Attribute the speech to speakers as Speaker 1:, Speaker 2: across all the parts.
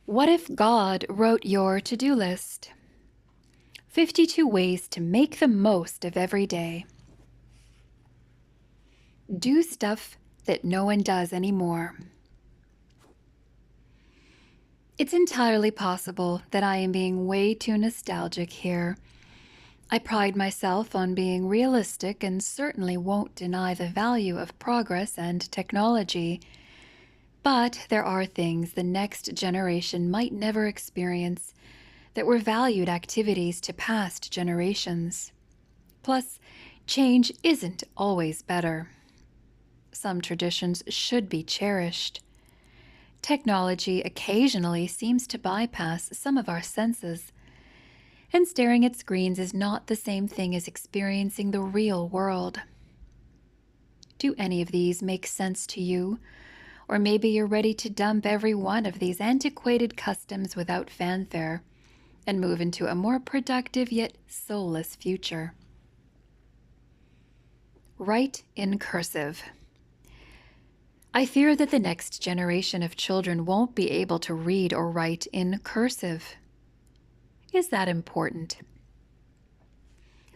Speaker 1: What if God wrote your to-do list? 52 ways to make the most of every day. Do stuff that no one does anymore. It's entirely possible that I am being way too nostalgic here. I pride myself on being realistic and certainly won't deny the value of progress and technology. But there are things the next generation might never experience that were valued activities to past generations. Plus, change isn't always better. Some traditions should be cherished. Technology occasionally seems to bypass some of our senses, and staring at screens is not the same thing as experiencing the real world. Do any of these make sense to you? Or maybe you're ready to dump every one of these antiquated customs without fanfare and move into a more productive yet soulless future. Write in cursive. I fear that the next generation of children won't be able to read or write in cursive. Is that important?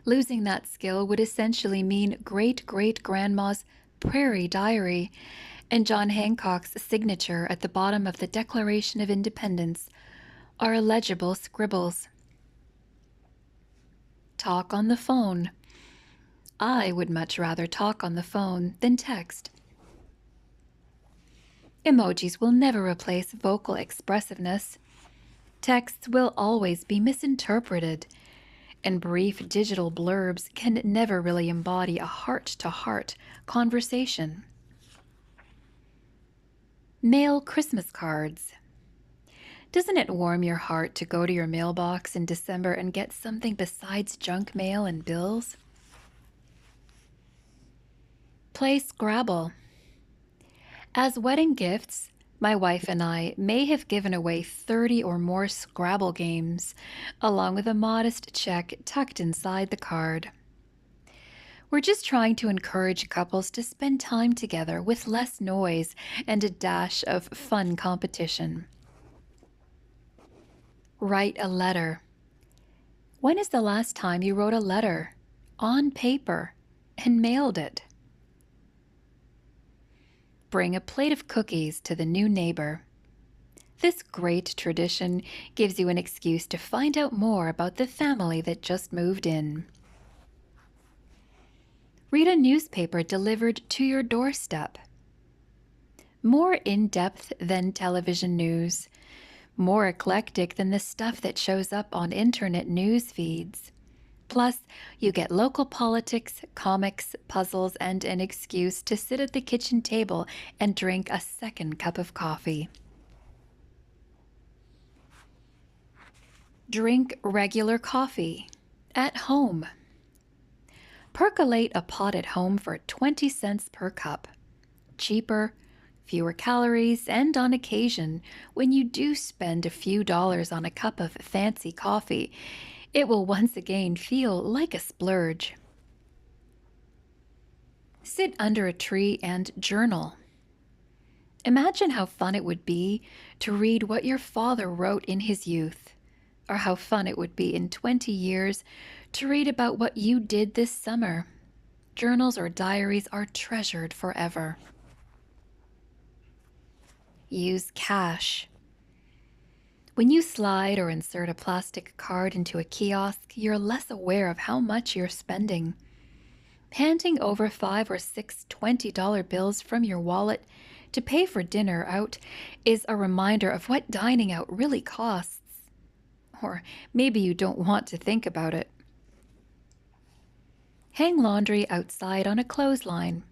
Speaker 1: Losing that skill would essentially mean great-great-grandma's prairie diary and John Hancock's signature at the bottom of the Declaration of Independence are illegible scribbles. Talk on the phone. I would much rather talk on the phone than text. Emojis will never replace vocal expressiveness. Texts will always be misinterpreted, and brief digital blurbs can never really embody a heart-to-heart conversation. Mail Christmas cards. Doesn't it warm your heart to go to your mailbox in December and get something besides junk mail and bills? Play Scrabble. As wedding gifts, my wife and I may have given away 30 or more Scrabble games, along with a modest check tucked inside the card. We're just trying to encourage couples to spend time together with less noise and a dash of fun competition. Write a letter. When is the last time you wrote a letter on paper and mailed it? Bring a plate of cookies to the new neighbor. This great tradition gives you an excuse to find out more about the family that just moved in. Read a newspaper delivered to your doorstep. More in-depth than television news. More eclectic than the stuff that shows up on internet news feeds. Plus, you get local politics, comics, puzzles, and an excuse to sit at the kitchen table and drink a second cup of coffee. Drink regular coffee at home. Percolate a pot at home for 20 cents per cup. Cheaper, fewer calories, and on occasion, when you do spend a few dollars on a cup of fancy coffee, it will once again feel like a splurge. Sit under a tree and journal. Imagine how fun it would be to read what your father wrote in his youth, or how fun it would be in 20 years to read about what you did this summer. Journals or diaries are treasured forever. Use cash. When you slide or insert a plastic card into a kiosk, you're less aware of how much you're spending. Handing over $5 or $6 $20 bills from your wallet to pay for dinner out is a reminder of what dining out really costs. Or maybe you don't want to think about it. Hang laundry outside on a clothesline.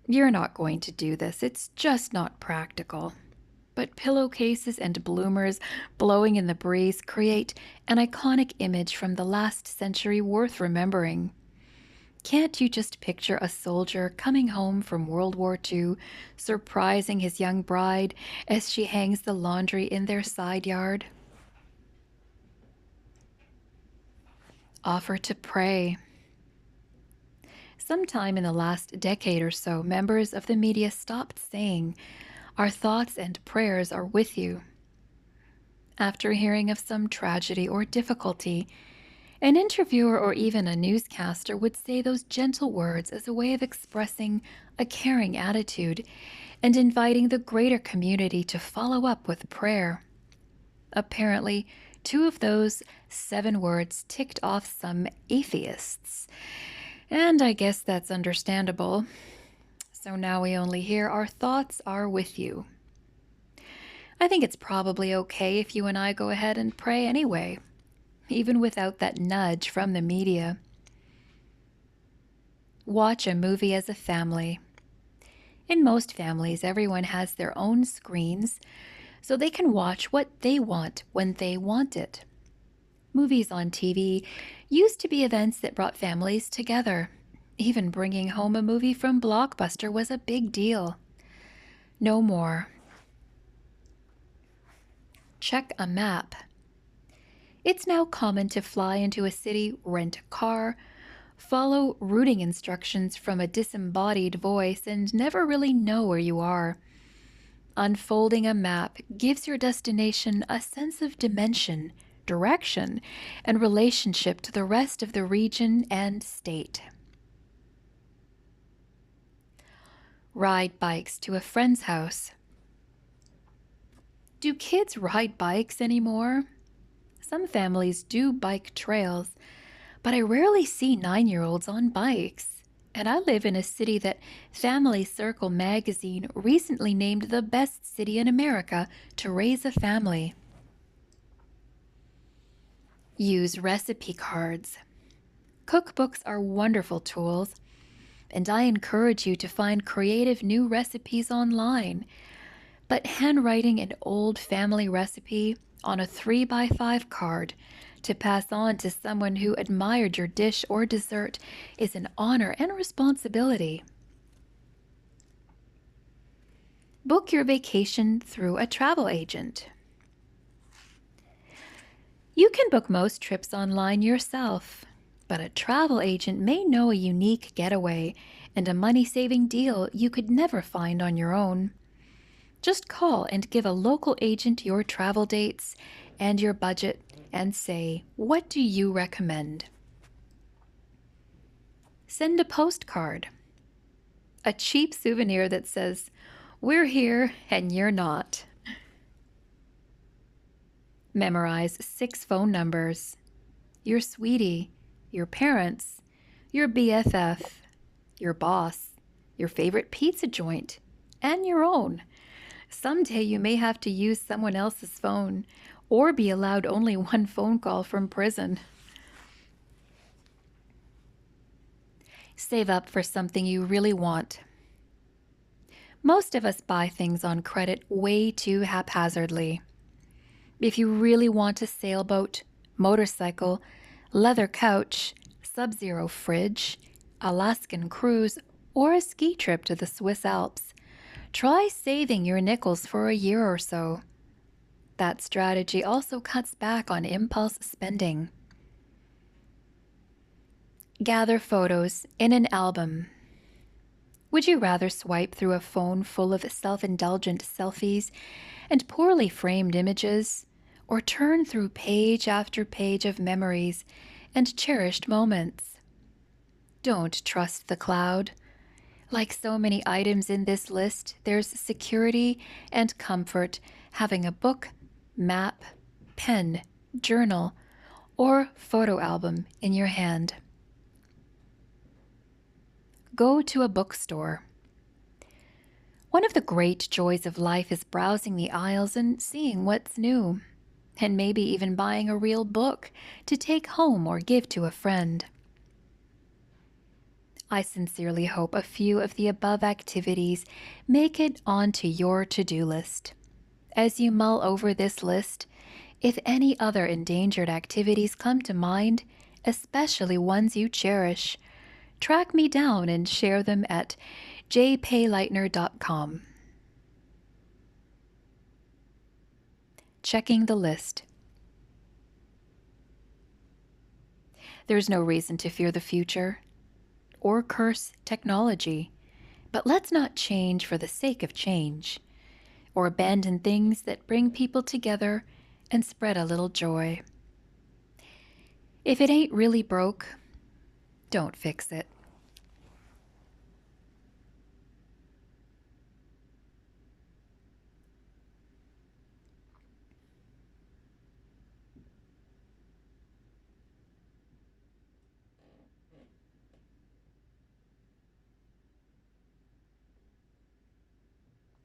Speaker 1: You're not going to do this. It's just not practical. But pillowcases and bloomers blowing in the breeze create an iconic image from the last century worth remembering. Can't you just picture a soldier coming home from World War II, surprising his young bride as she hangs the laundry in their side yard? Offer to pray. Sometime in the last decade or so, members of the media stopped saying, Our thoughts and prayers are with you. After hearing of some tragedy or difficulty, an interviewer or even a newscaster would say those gentle words as a way of expressing a caring attitude and inviting the greater community to follow up with prayer. Apparently, two of those 7 words ticked off some atheists. And I guess that's understandable. So now we only hear our thoughts are with you. I think it's probably okay if you and I go ahead and pray anyway, even without that nudge from the media. Watch a movie as a family. In most families, everyone has their own screens, so they can watch what they want when they want it. Movies on TV used to be events that brought families together. Even bringing home a movie from Blockbuster was a big deal. No more. Check a map. It's now common to fly into a city, rent a car, follow routing instructions from a disembodied voice, and never really know where you are. Unfolding a map gives your destination a sense of dimension, direction, and relationship to the rest of the region and state. Ride bikes to a friend's house. Do kids ride bikes anymore? Some families do bike trails, but I rarely see 9-year-olds on bikes. And I live in a city that Family Circle magazine recently named the best city in America to raise a family. Use recipe cards. Cookbooks are wonderful tools, and I encourage you to find creative new recipes online. But handwriting an old family recipe on a 3x5 card to pass on to someone who admired your dish or dessert is an honor and responsibility. Book your vacation through a travel agent. You can book most trips online yourself, but a travel agent may know a unique getaway and a money-saving deal you could never find on your own. Just call and give a local agent your travel dates and your budget and say, what do you recommend? Send a postcard. A cheap souvenir that says, we're here and you're not. Memorize 6 phone numbers. Your sweetie, your parents, your BFF, your boss, your favorite pizza joint, and your own. Someday you may have to use someone else's phone or be allowed only 1 phone call from prison. Save up for something you really want. Most of us buy things on credit way too haphazardly. If you really want a sailboat, motorcycle, leather couch, sub-zero fridge, Alaskan cruise, or a ski trip to the Swiss Alps, try saving your nickels for a year or so. That strategy also cuts back on impulse spending. Gather photos in an album. Would you rather swipe through a phone full of self-indulgent selfies and poorly framed images, or turn through page after page of memories and cherished moments? Don't trust the cloud. Like so many items in this list, there's security and comfort having a book, map, pen, journal, or photo album in your hand. Go to a bookstore. One of the great joys of life is browsing the aisles and seeing what's new, and maybe even buying a real book to take home or give to a friend. I sincerely hope a few of the above activities make it onto your to-do list. As you mull over this list, if any other endangered activities come to mind, especially ones you cherish, track me down and share them at jpayleitner.com. Checking the list. There's no reason to fear the future or curse technology, but let's not change for the sake of change. or abandon things that bring people together and spread a little joy. If it ain't really broke, don't fix it.